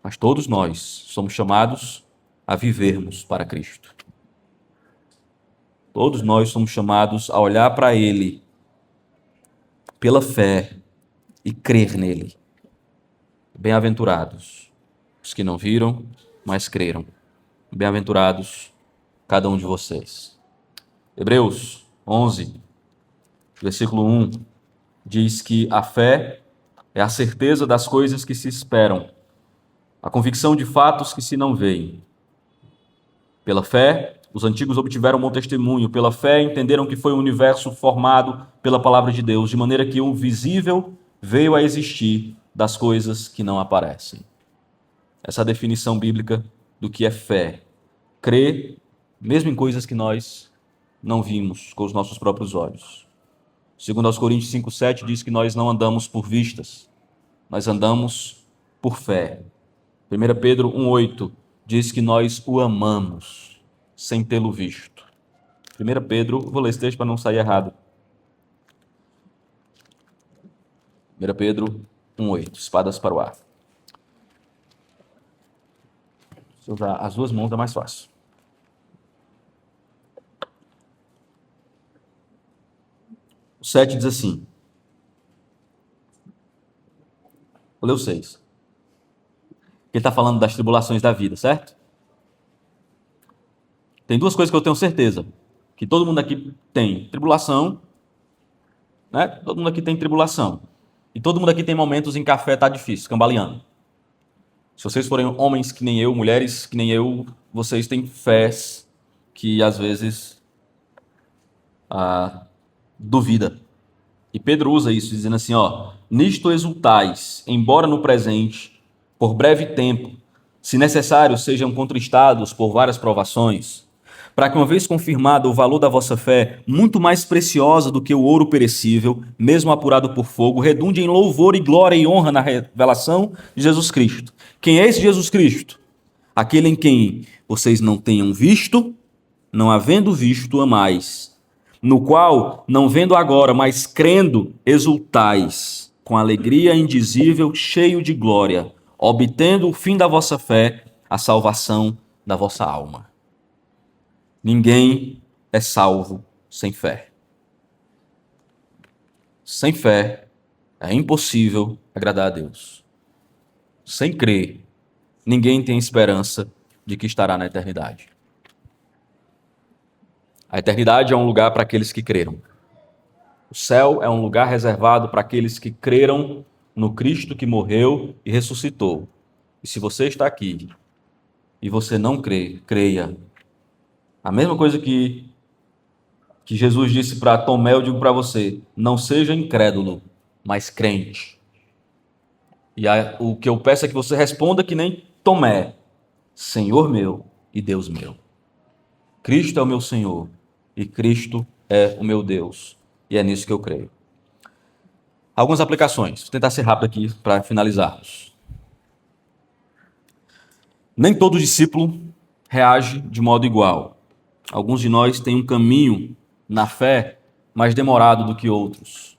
Mas todos nós somos chamados a vivermos para Cristo. Todos nós somos chamados a olhar para Ele pela fé e crer nele. Bem-aventurados os que não viram, mas creram. Bem-aventurados cada um de vocês. Hebreus 11, versículo 1, diz que a fé é a certeza das coisas que se esperam, a convicção de fatos que se não veem. Pela fé, os antigos obtiveram bom testemunho. Pela fé, entenderam que foi um universo formado pela palavra de Deus, de maneira que o visível veio a existir das coisas que não aparecem. Essa é a definição bíblica do que é fé. Crer, mesmo em coisas que nós não vimos com os nossos próprios olhos. Segundo aos Coríntios 5,7 diz que nós não andamos por vistas, nós andamos por fé. 1 Pedro 1,8 diz que nós o amamos sem tê-lo visto. 1 Pedro, vou ler esse texto para não sair errado. 1 Pedro 1,8, espadas para o ar. Se eu usar as duas mãos é mais fácil. O 7 diz assim. Vou ler o 6. Ele está falando das tribulações da vida, certo? Tem duas coisas que eu tenho certeza. Que todo mundo aqui tem tribulação, né? Todo mundo aqui tem tribulação. E todo mundo aqui tem momentos em que a fé está difícil, cambaleando. Se vocês forem homens que nem eu, mulheres que nem eu, vocês têm fés que às vezes duvida. E Pedro usa isso, dizendo assim, nisto exultais, embora no presente, por breve tempo, se necessário, sejam contristados por várias provações, para que, uma vez confirmado o valor da vossa fé, muito mais preciosa do que o ouro perecível, mesmo apurado por fogo, redunde em louvor e glória e honra na revelação de Jesus Cristo. Quem é esse Jesus Cristo? Aquele em quem vocês não tenham visto, não havendo visto, amais, no qual, não vendo agora, mas crendo, exultais, com alegria indizível, cheio de glória, obtendo o fim da vossa fé, a salvação da vossa alma. Ninguém é salvo sem fé. Sem fé é impossível agradar a Deus. Sem crer, ninguém tem esperança de que estará na eternidade. A eternidade é um lugar para aqueles que creram. O céu é um lugar reservado para aqueles que creram no Cristo que morreu e ressuscitou. E se você está aqui e você não crê, creia. A mesma coisa que Jesus disse para Tomé, eu digo para você: não seja incrédulo, mas crente. E o que eu peço é que você responda que nem Tomé: Senhor meu e Deus meu. Cristo é o meu Senhor e Cristo é o meu Deus. E é nisso que eu creio. Algumas aplicações. Vou tentar ser rápido aqui para finalizarmos. Nem todo discípulo reage de modo igual. Alguns de nós têm um caminho na fé mais demorado do que outros.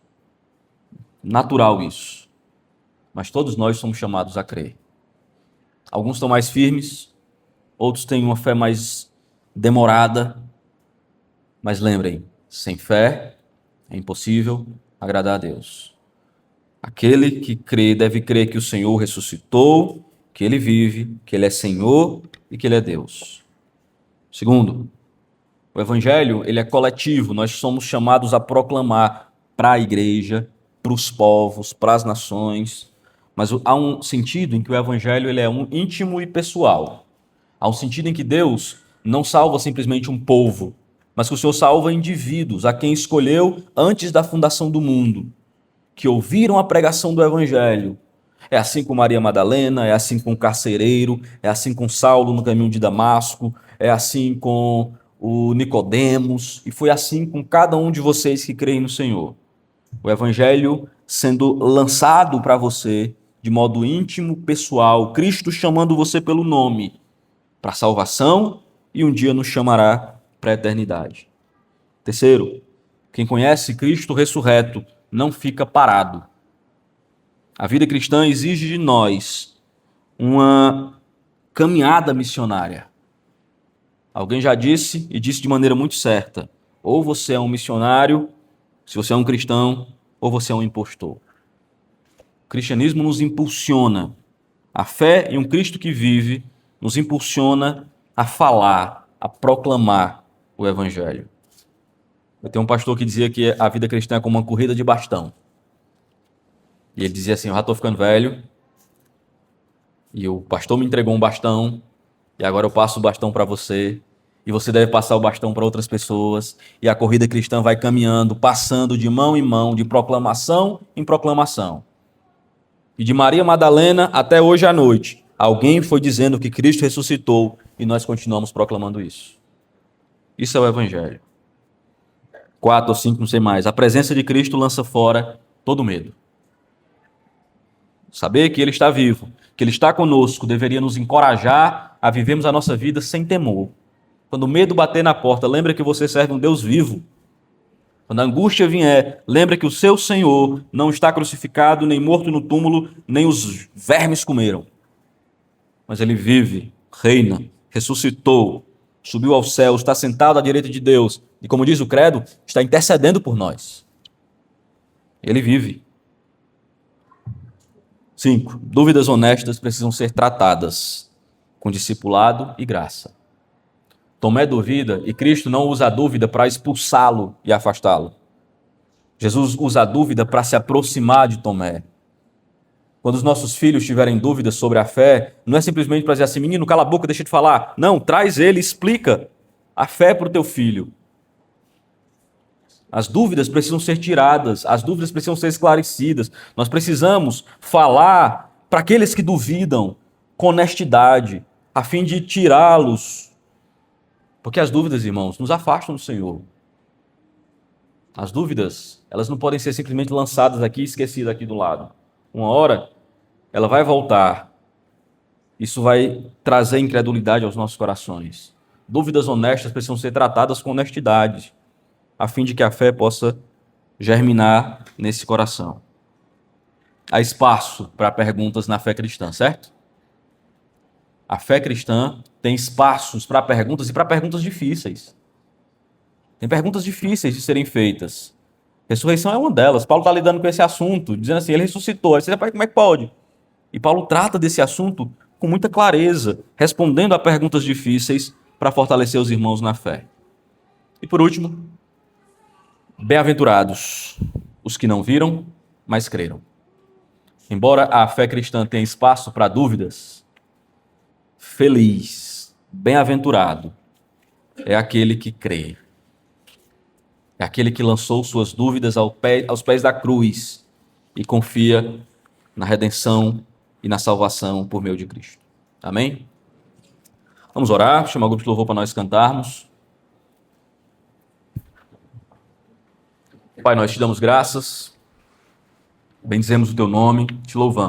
Natural isso. Mas todos nós somos chamados a crer. Alguns estão mais firmes, outros têm uma fé mais demorada. Mas lembrem, sem fé é impossível agradar a Deus. Aquele que crê deve crer que o Senhor ressuscitou, que Ele vive, que Ele é Senhor e que Ele é Deus. Segundo, o Evangelho ele é coletivo, nós somos chamados a proclamar para a igreja, para os povos, para as nações, mas há um sentido em que o Evangelho ele é íntimo e pessoal. Há um sentido em que Deus não salva simplesmente um povo, mas que o Senhor salva indivíduos, a quem escolheu antes da fundação do mundo, que ouviram a pregação do Evangelho. É assim com Maria Madalena, é assim com o carcereiro, é assim com Saulo no caminho de Damasco, é assim com o Nicodemos, e foi assim com cada um de vocês que creem no Senhor. O Evangelho sendo lançado para você de modo íntimo, pessoal, Cristo chamando você pelo nome para a salvação e um dia nos chamará para a eternidade. Terceiro, quem conhece Cristo ressurreto não fica parado. A vida cristã exige de nós uma caminhada missionária. Alguém já disse, e disse de maneira muito certa: ou você é um missionário, se você é um cristão, ou você é um impostor. O cristianismo nos impulsiona. A fé em um Cristo que vive nos impulsiona a falar, a proclamar o Evangelho. Eu tenho um pastor que dizia que a vida cristã é como uma corrida de bastão. E ele dizia assim: eu já estou ficando velho, e o pastor me entregou um bastão, e agora eu passo o bastão para você, e você deve passar o bastão para outras pessoas, e a corrida cristã vai caminhando, passando de mão em mão, de proclamação em proclamação. E de Maria Madalena até hoje à noite, alguém foi dizendo que Cristo ressuscitou, e nós continuamos proclamando isso. Isso é o Evangelho. 4 ou 5, não sei mais. A presença de Cristo lança fora todo medo. Saber que Ele está vivo, que Ele está conosco, deveria nos encorajar a vivermos a nossa vida sem temor. Quando o medo bater na porta, lembra que você serve um Deus vivo. Quando a angústia vier, lembra que o seu Senhor não está crucificado, nem morto no túmulo, nem os vermes comeram. Mas Ele vive, reina, ressuscitou, subiu aos céus, está sentado à direita de Deus. E como diz o credo, está intercedendo por nós. Ele vive. 5. Dúvidas honestas precisam ser tratadas com discipulado e graça. Tomé duvida e Cristo não usa a dúvida para expulsá-lo e afastá-lo. Jesus usa a dúvida para se aproximar de Tomé. Quando os nossos filhos tiverem dúvidas sobre a fé, não é simplesmente para dizer assim: menino, cala a boca, deixa de falar. Não, traz ele, explica a fé para o teu filho. As dúvidas precisam ser tiradas, as dúvidas precisam ser esclarecidas. Nós precisamos falar para aqueles que duvidam com honestidade, a fim de tirá-los. Porque as dúvidas, irmãos, nos afastam do Senhor. As dúvidas, elas não podem ser simplesmente lançadas aqui e esquecidas aqui do lado. Uma hora, ela vai voltar. Isso vai trazer incredulidade aos nossos corações. Dúvidas honestas precisam ser tratadas com honestidade, a fim de que a fé possa germinar nesse coração. Há espaço para perguntas na fé cristã, certo? A fé cristã tem espaços para perguntas e para perguntas difíceis. Tem perguntas difíceis de serem feitas. Ressurreição é uma delas. Paulo está lidando com esse assunto, dizendo assim, ele ressuscitou. Aí você fala, como é que pode? E Paulo trata desse assunto com muita clareza, respondendo a perguntas difíceis para fortalecer os irmãos na fé. E por último, bem-aventurados os que não viram, mas creram. Embora a fé cristã tenha espaço para dúvidas, feliz, bem-aventurado é aquele que crê. É aquele que lançou suas dúvidas aos pés da cruz e confia na redenção e na salvação por meio de Cristo. Amém? Vamos orar, chamar o grupo de louvor para nós cantarmos. Pai, nós te damos graças, bendizemos o teu nome, te louvamos.